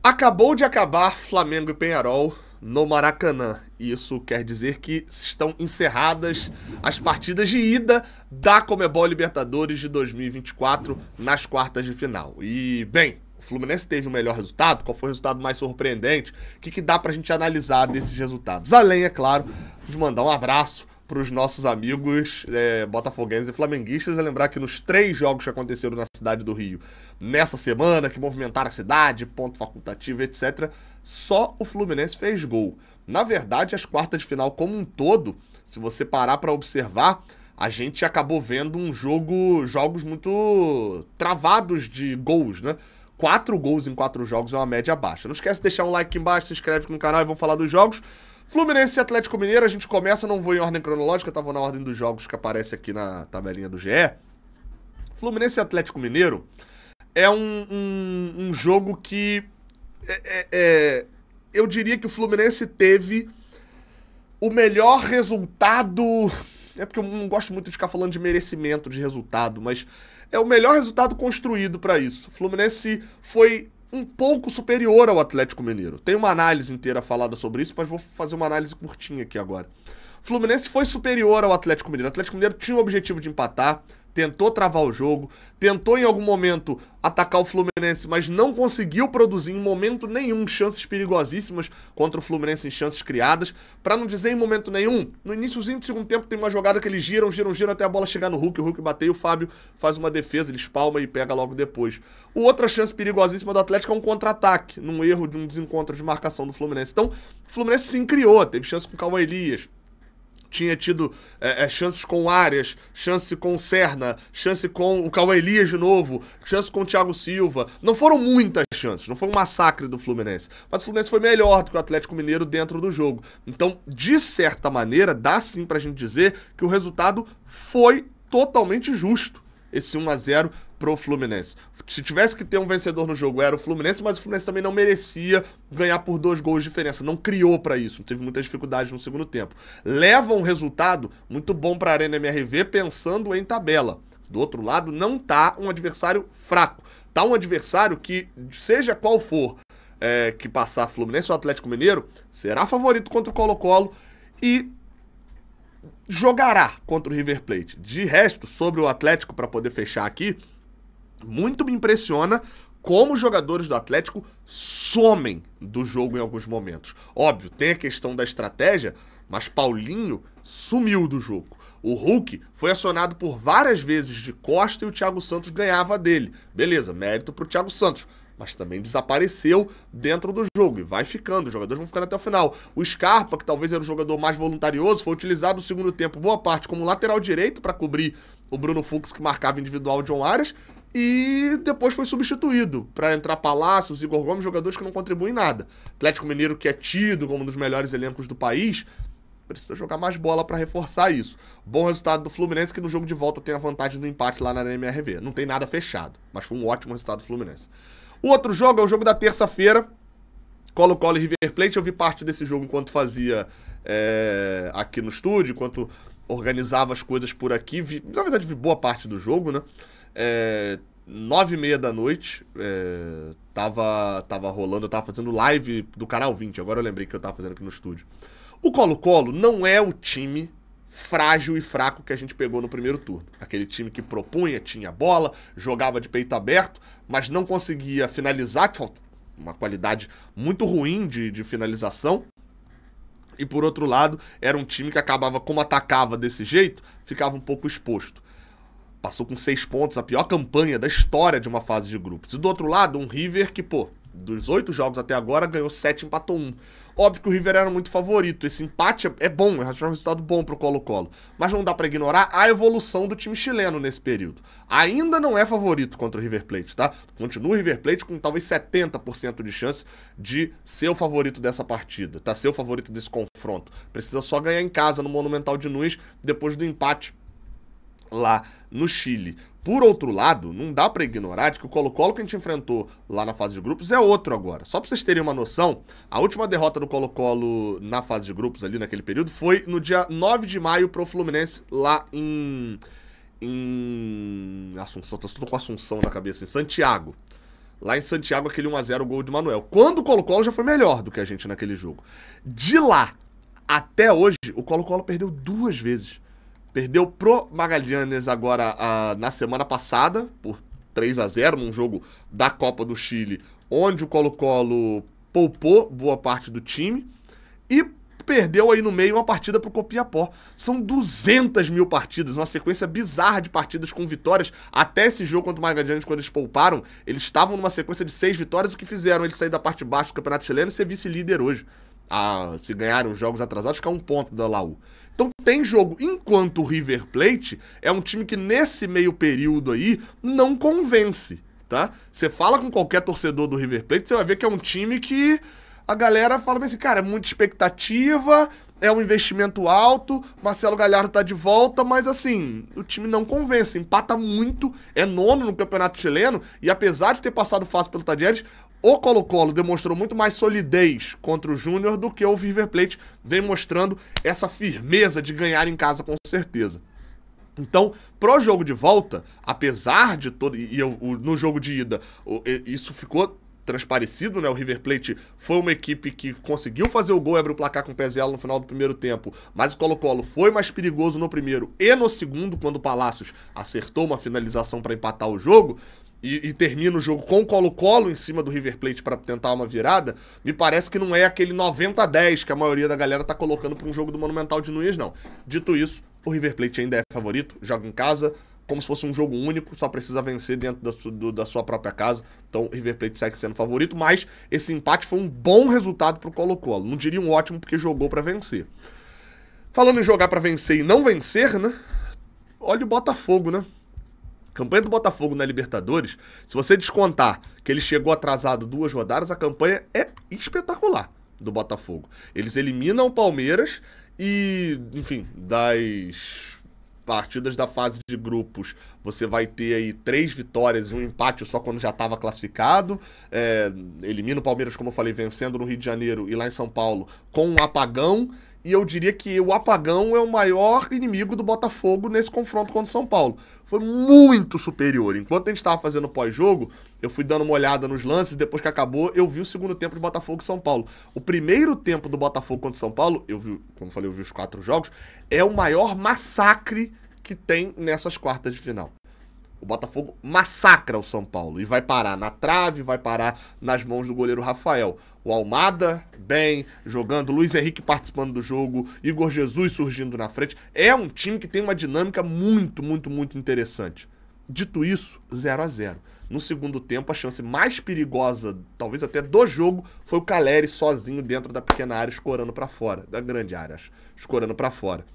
Acabou de acabar Flamengo e Peñarol no Maracanã. Isso quer dizer que estão encerradas as partidas de ida da Conmebol Libertadores de 2024 nas quartas de final. E, bem, o Fluminense teve o melhor resultado. Qual foi o resultado mais surpreendente? O que dá pra gente analisar desses resultados? Além, é claro, de mandar um abraço para os nossos amigos botafoguenses e flamenguistas, é lembrar que nos 3 jogos que aconteceram na cidade do Rio nessa semana, que movimentaram a cidade, ponto facultativo, etc., só o Fluminense fez gol. Na verdade, as quartas de final como um todo, se você parar para observar, a gente acabou vendo jogos muito travados de gols, né? 4 gols em 4 jogos é uma média baixa. Não esquece de deixar um like aqui embaixo, se inscreve no canal e vamos falar dos jogos. Fluminense e Atlético Mineiro, a gente começa, não vou em ordem cronológica, eu tava na ordem dos jogos que aparece aqui na tabelinha do GE. Fluminense e Atlético Mineiro é um jogo que eu diria que o Fluminense teve o melhor resultado. É porque eu não gosto muito de ficar falando de merecimento de resultado, mas é o melhor resultado construído para isso. O Fluminense foi um pouco superior ao Atlético Mineiro. Tem uma análise inteira falada sobre isso, mas vou fazer uma análise curtinha aqui agora. O Fluminense foi superior ao Atlético Mineiro. O Atlético Mineiro tinha o objetivo de empatar, tentou travar o jogo, tentou em algum momento atacar o Fluminense, mas não conseguiu produzir em momento nenhum chances perigosíssimas contra o Fluminense em chances criadas. Pra não dizer em momento nenhum, no iníciozinho do segundo tempo tem uma jogada que eles giram até a bola chegar no Hulk, o Hulk bateu e o Fábio faz uma defesa, ele espalma e pega logo depois. Outra chance perigosíssima do Atlético é um contra-ataque, num erro de um desencontro de marcação do Fluminense. Então, o Fluminense se criou, teve chance com o Cauã Elias, tinha tido chances com o Arias, chance com o Serna, chance com o Cauã Elias de novo, chance com o Thiago Silva. Não foram muitas chances, não foi um massacre do Fluminense. Mas o Fluminense foi melhor do que o Atlético Mineiro dentro do jogo. Então, de certa maneira, dá sim pra gente dizer que o resultado foi totalmente justo. Esse 1-0 pro Fluminense. Se tivesse que ter um vencedor no jogo, era o Fluminense, mas o Fluminense também não merecia ganhar por 2 gols de diferença. Não criou pra isso, teve muitas dificuldades no segundo tempo. Leva um resultado muito bom pra Arena MRV pensando em tabela. Do outro lado, não tá um adversário fraco. Tá um adversário que, seja qual for que passar Fluminense ou Atlético Mineiro, será favorito contra o Colo-Colo e jogará contra o River Plate. De resto, sobre o Atlético, para poder fechar aqui, muito me impressiona como os jogadores do Atlético somem do jogo em alguns momentos. Óbvio, tem a questão da estratégia, mas Paulinho sumiu do jogo. O Hulk foi acionado por várias vezes de costa e o Thiago Santos ganhava dele. Beleza, mérito pro Thiago Santos, mas também desapareceu dentro do jogo e vai ficando, os jogadores vão ficando até o final. O Scarpa, que talvez era o jogador mais voluntarioso, foi utilizado no segundo tempo, boa parte, como lateral direito para cobrir o Bruno Fux, que marcava individual o John Arias, e depois foi substituído para entrar Palácios, Igor Gomes, jogadores que não contribuem em nada. Atlético Mineiro, que é tido como um dos melhores elencos do país, precisa jogar mais bola para reforçar isso. Bom resultado do Fluminense, que no jogo de volta tem a vantagem do empate lá na MRV. Não tem nada fechado, mas foi um ótimo resultado do Fluminense. O outro jogo é o jogo da terça-feira, Colo-Colo e River Plate. Eu vi parte desse jogo enquanto fazia aqui no estúdio, enquanto organizava as coisas por aqui. Na verdade, vi boa parte do jogo, né? 9h30 da noite, tava rolando, eu tava fazendo live do Canal 20, agora eu lembrei que eu tava fazendo aqui no estúdio. O Colo-Colo não é o time frágil e fraco que a gente pegou no primeiro turno. Aquele time que propunha, tinha bola, jogava de peito aberto, mas não conseguia finalizar, que falta uma qualidade muito ruim de finalização. E por outro lado, era um time que acabava, como atacava desse jeito, ficava um pouco exposto. Passou com 6 pontos, a pior campanha da história de uma fase de grupos. E do outro lado, um River que, dos 8 jogos até agora, ganhou 7 e empatou 1. Óbvio que o River era muito favorito. Esse empate é bom, é um resultado bom pro Colo-Colo. Mas não dá pra ignorar a evolução do time chileno nesse período. Ainda não é favorito contra o River Plate, tá? Continua o River Plate com talvez 70% de chance de ser o favorito dessa partida, tá? Ser o favorito desse confronto. Precisa só ganhar em casa no Monumental de Nunes depois do empate lá no Chile. Por outro lado, não dá pra ignorar de que o Colo-Colo que a gente enfrentou lá na fase de grupos é outro agora. Só pra vocês terem uma noção, a última derrota do Colo-Colo na fase de grupos ali naquele período foi no dia 9 de maio pro Fluminense lá em Assunção. Tô com Assunção na cabeça, em Santiago. Lá em Santiago, aquele 1x0 gol de Manuel. Quando o Colo-Colo já foi melhor do que a gente naquele jogo. De lá até hoje, o Colo-Colo perdeu 2 vezes. Perdeu pro Magallanes agora na semana passada, por 3x0, num jogo da Copa do Chile, onde o Colo-Colo poupou boa parte do time. E perdeu aí no meio uma partida pro Copiapó. São 200 mil partidas, uma sequência bizarra de partidas com vitórias. Até esse jogo contra o Magallanes, quando eles pouparam, eles estavam numa sequência de 6 vitórias, o que fizeram eles sair da parte de baixo do Campeonato Chileno e ser vice-líder hoje. Se ganharem os jogos atrasados, ficar 1 ponto da Laú. Então tem jogo, enquanto o River Plate é um time que nesse meio período aí não convence, tá? Você fala com qualquer torcedor do River Plate, você vai ver que é um time que a galera fala bem assim, cara, é muita expectativa, é um investimento alto, Marcelo Gallardo tá de volta, mas assim, o time não convence, empata muito, é 9º no Campeonato Chileno, e apesar de ter passado fácil pelo Talleres, o Colo-Colo demonstrou muito mais solidez contra o Júnior do que o River Plate vem mostrando essa firmeza de ganhar em casa com certeza. Então, pro jogo de volta, apesar de todo... no jogo de ida, isso ficou transparecido, né? O River Plate foi uma equipe que conseguiu fazer o gol e abrir o placar com o Pezzella no final do primeiro tempo, mas o Colo-Colo foi mais perigoso no primeiro e no segundo, quando o Palácios acertou uma finalização para empatar o jogo, e termina o jogo com o Colo-Colo em cima do River Plate para tentar uma virada. Me parece que não é aquele 90-10 que a maioria da galera tá colocando para um jogo do Monumental de Núñez, não. Dito isso, o River Plate ainda é favorito, joga em casa, como se fosse um jogo único, só precisa vencer dentro da sua própria casa. Então o River Plate segue sendo favorito, mas esse empate foi um bom resultado pro Colo-Colo. Não diria um ótimo, porque jogou para vencer. Falando em jogar para vencer e não vencer, né? Olha o Botafogo, né? Campanha do Botafogo na Libertadores, se você descontar que ele chegou atrasado 2 rodadas, a campanha é espetacular do Botafogo. Eles eliminam o Palmeiras e, enfim, das partidas da fase de grupos, você vai ter aí 3 vitórias e um empate só quando já estava classificado. Elimina o Palmeiras, como eu falei, vencendo no Rio de Janeiro e lá em São Paulo com um apagão. E eu diria que o apagão é o maior inimigo do Botafogo nesse confronto contra o São Paulo. Foi muito superior. Enquanto a gente estava fazendo pós-jogo, eu fui dando uma olhada nos lances, depois que acabou, eu vi o segundo tempo de Botafogo e São Paulo. O primeiro tempo do Botafogo contra o São Paulo, eu vi, como eu falei, eu vi os 4 jogos, é o maior massacre que tem nessas quartas de final. O Botafogo massacra o São Paulo e vai parar na trave, vai parar nas mãos do goleiro Rafael. O Almada, bem, jogando, Luiz Henrique participando do jogo, Igor Jesus surgindo na frente. É um time que tem uma dinâmica muito, muito, muito interessante. Dito isso, 0-0. No segundo tempo, a chance mais perigosa, talvez até do jogo, foi o Caleri sozinho dentro da pequena área, escorando para fora. Da grande área, acho. Escorando para fora.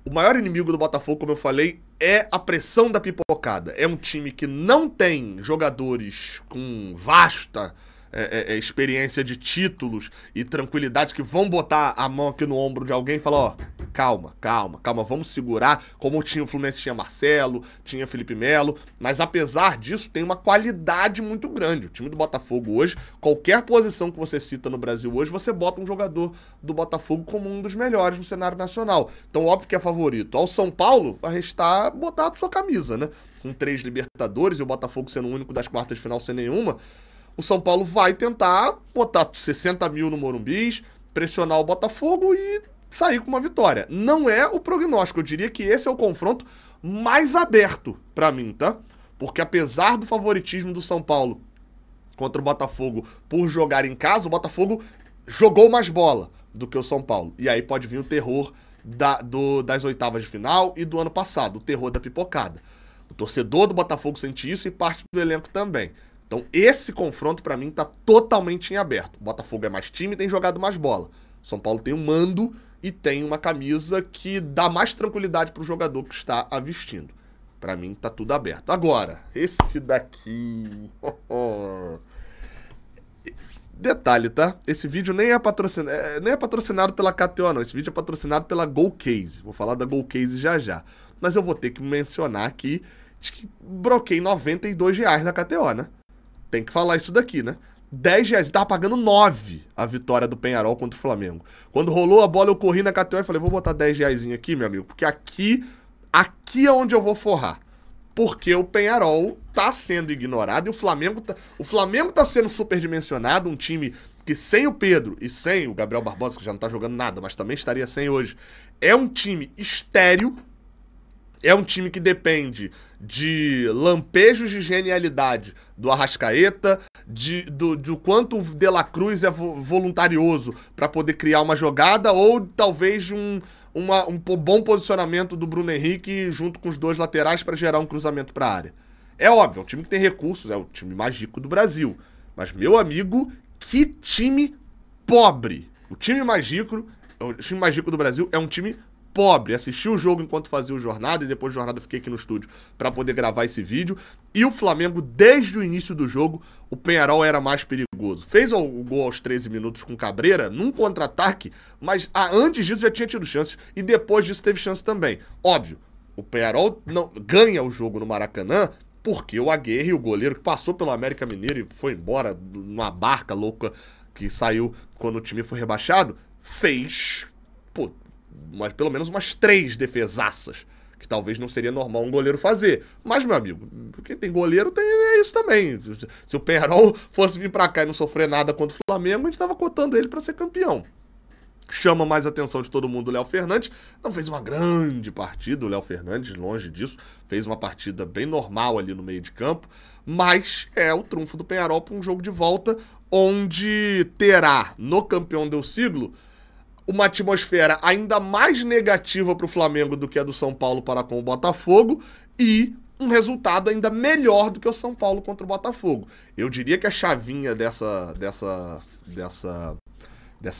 O maior inimigo do Botafogo, como eu falei, é a pressão da pipocada. É um time que não tem jogadores com vasta experiência de títulos e tranquilidade que vão botar a mão aqui no ombro de alguém e falar, ó, calma, calma, calma, vamos segurar, como tinha o Fluminense, tinha Marcelo, tinha Felipe Melo, mas apesar disso tem uma qualidade muito grande. O time do Botafogo hoje, qualquer posição que você cita no Brasil hoje, você bota um jogador do Botafogo como um dos melhores no cenário nacional. Então óbvio que é favorito. Ao São Paulo, vai restar botar a sua camisa, né? Com 3 Libertadores e o Botafogo sendo o único das quartas de final sem nenhuma, o São Paulo vai tentar botar 60 mil no Morumbi, pressionar o Botafogo e sair com uma vitória. Não é o prognóstico, eu diria que esse é o confronto mais aberto pra mim, tá? Porque apesar do favoritismo do São Paulo contra o Botafogo por jogar em casa, o Botafogo jogou mais bola do que o São Paulo. E aí pode vir o terror das oitavas de final e do ano passado, o terror da pipocada. O torcedor do Botafogo sente isso e parte do elenco também. Então esse confronto pra mim tá totalmente em aberto. O Botafogo é mais time e tem jogado mais bola. O São Paulo tem um mando e tem uma camisa que dá mais tranquilidade pro jogador que está a vestindo. Pra mim tá tudo aberto. Agora, esse daqui... Detalhe, tá? Esse vídeo nem é patrocinado pela KTO, não. Esse vídeo é patrocinado pela GoCase. Vou falar da GoCase já já. Mas eu vou ter que mencionar aqui que broquei R$92 na KTO, né? Tem que falar isso daqui, né? R$10, tava pagando 9 a vitória do Peñarol contra o Flamengo. Quando rolou a bola, eu corri na KTO e falei, vou botar R$10 aqui, meu amigo, porque aqui é onde eu vou forrar. porque o Peñarol tá sendo ignorado e o Flamengo tá sendo superdimensionado, um time que sem o Pedro e sem o Gabriel Barbosa, que já não tá jogando nada, mas também estaria sem hoje, é um time estéril, é um time que depende de lampejos de genialidade do Arrascaeta, do quanto o De La Cruz é voluntarioso para poder criar uma jogada, ou talvez um bom posicionamento do Bruno Henrique junto com os dois laterais para gerar um cruzamento para a área. É óbvio, é um time que tem recursos, é o time mais rico do Brasil. Mas, meu amigo, que time pobre! O time mais rico do Brasil é um time pobre. Assisti o jogo enquanto fazia o Jornada, e depois do Jornada eu fiquei aqui no estúdio para poder gravar esse vídeo. E o Flamengo, desde o início do jogo, o Peñarol era mais perigoso. Fez o gol aos 13 minutos com Cabreira, num contra-ataque, mas antes disso já tinha tido chances, e depois disso teve chance também. Óbvio, o Peñarol não ganha o jogo no Maracanã porque o Aguirre, o goleiro que passou pelo América Mineiro e foi embora numa barca louca que saiu quando o time foi rebaixado, fez, pelo menos umas 3 defesaças, que talvez não seria normal um goleiro fazer. Mas, meu amigo, quem tem goleiro é isso também. Se o Peñarol fosse vir pra cá e não sofrer nada contra o Flamengo, a gente tava cotando ele pra ser campeão. Chama mais a atenção de todo mundo o Léo Fernandes. Não fez uma grande partida, o Léo Fernandes, longe disso. Fez uma partida bem normal ali no meio de campo. Mas é o trunfo do Peñarol para um jogo de volta, onde terá, no campeão del siglo, uma atmosfera ainda mais negativa para o Flamengo do que a do São Paulo para com o Botafogo, e um resultado ainda melhor do que o São Paulo contra o Botafogo. Eu diria que a chavinha dessa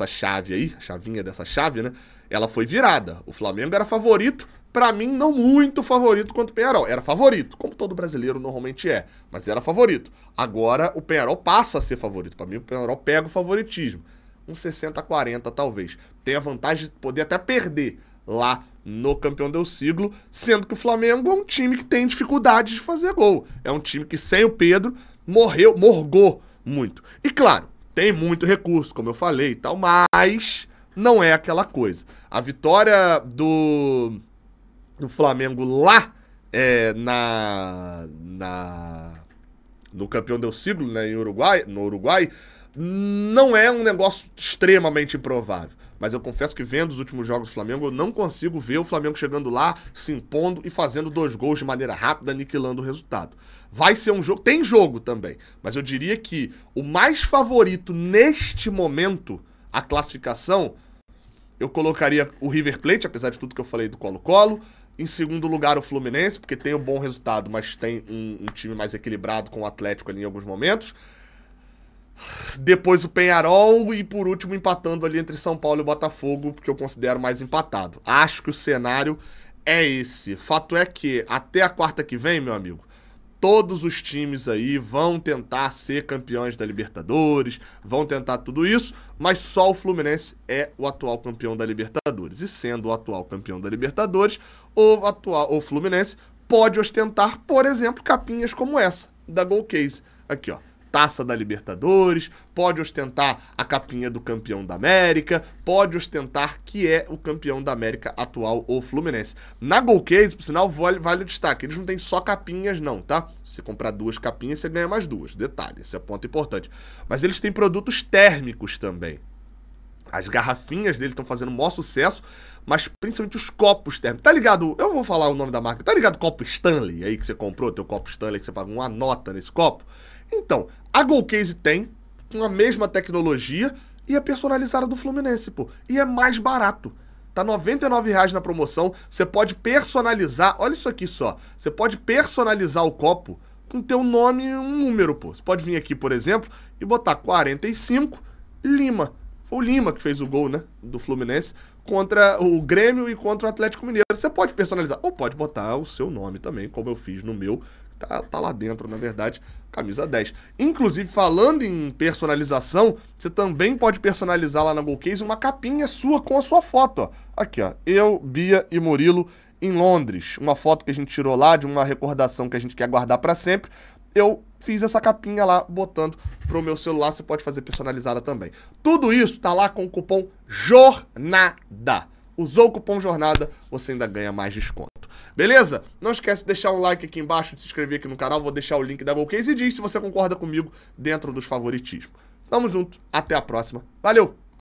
chave aí, a chavinha dessa chave, né? Ela foi virada. O Flamengo era favorito, pra mim não muito favorito contra o Peñarol. Era favorito, como todo brasileiro normalmente é, mas era favorito. Agora o Peñarol passa a ser favorito. Pra mim o Peñarol pega o favoritismo. Um 60-40 talvez. Tem a vantagem de poder até perder lá no campeão del siglo, sendo que o Flamengo é um time que tem dificuldade de fazer gol. É um time que sem o Pedro morgou muito. E claro, tem muito recurso, como eu falei e tal, mas não é aquela coisa. A vitória do Flamengo lá no campeão del siglo, né, no Uruguai, não é um negócio extremamente improvável. Mas eu confesso que vendo os últimos jogos do Flamengo, eu não consigo ver o Flamengo chegando lá, se impondo e fazendo 2 gols de maneira rápida, aniquilando o resultado. Vai ser um jogo, tem jogo também, mas eu diria que o mais favorito neste momento, a classificação, eu colocaria o River Plate, apesar de tudo que eu falei do Colo-Colo. Em segundo lugar, o Fluminense, porque tem um bom resultado, mas tem um time mais equilibrado com o Atlético ali em alguns momentos. Depois o Peñarol e, por último, empatando ali entre São Paulo e Botafogo, porque eu considero mais empatado. Acho que o cenário é esse. Fato é que, até a quarta que vem, meu amigo, todos os times aí vão tentar ser campeões da Libertadores, vão tentar tudo isso, mas só o Fluminense é o atual campeão da Libertadores. E sendo o atual campeão da Libertadores, o Fluminense pode ostentar, por exemplo, capinhas como essa, da Golcase. Aqui, ó. Taça da Libertadores, pode ostentar a capinha do campeão da América, pode ostentar que é o campeão da América atual, o Fluminense. Na Golcase, por sinal, vale o destaque, eles não têm só capinhas não, tá? Se você comprar 2 capinhas, você ganha mais 2, detalhe, esse é ponto importante. Mas eles têm produtos térmicos também. As garrafinhas dele estão fazendo o maior sucesso, mas principalmente os copos térmicos. Tá ligado? Eu vou falar o nome da marca. Tá ligado o copo Stanley aí que você comprou, teu copo Stanley, que você pagou uma nota nesse copo? Então, a Golcase tem com a mesma tecnologia e é personalizada do Fluminense, pô. E é mais barato. Tá R$ 99,00 na promoção. Você pode personalizar, olha isso aqui só. Você pode personalizar o copo com teu nome e um número, pô. Você pode vir aqui, por exemplo, e botar 45 Lima. Foi o Lima que fez o gol, né, do Fluminense contra o Grêmio e contra o Atlético Mineiro. Você pode personalizar, ou pode botar o seu nome também, como eu fiz no meu, tá lá dentro, na verdade, camisa 10. Inclusive, falando em personalização, você também pode personalizar lá na Golcase uma capinha sua com a sua foto, ó. Aqui, ó, eu, Bia e Murilo em Londres. Uma foto que a gente tirou lá, de uma recordação que a gente quer guardar para sempre. Eu fiz essa capinha lá, botando pro meu celular, você pode fazer personalizada também. Tudo isso tá lá com o cupom JORNADA. usou o cupom JORNADA, você ainda ganha mais desconto. Beleza? Não esquece de deixar um like aqui embaixo, de se inscrever aqui no canal, vou deixar o link da GoCase e diz se você concorda comigo dentro dos favoritismos. Tamo junto, até a próxima. Valeu!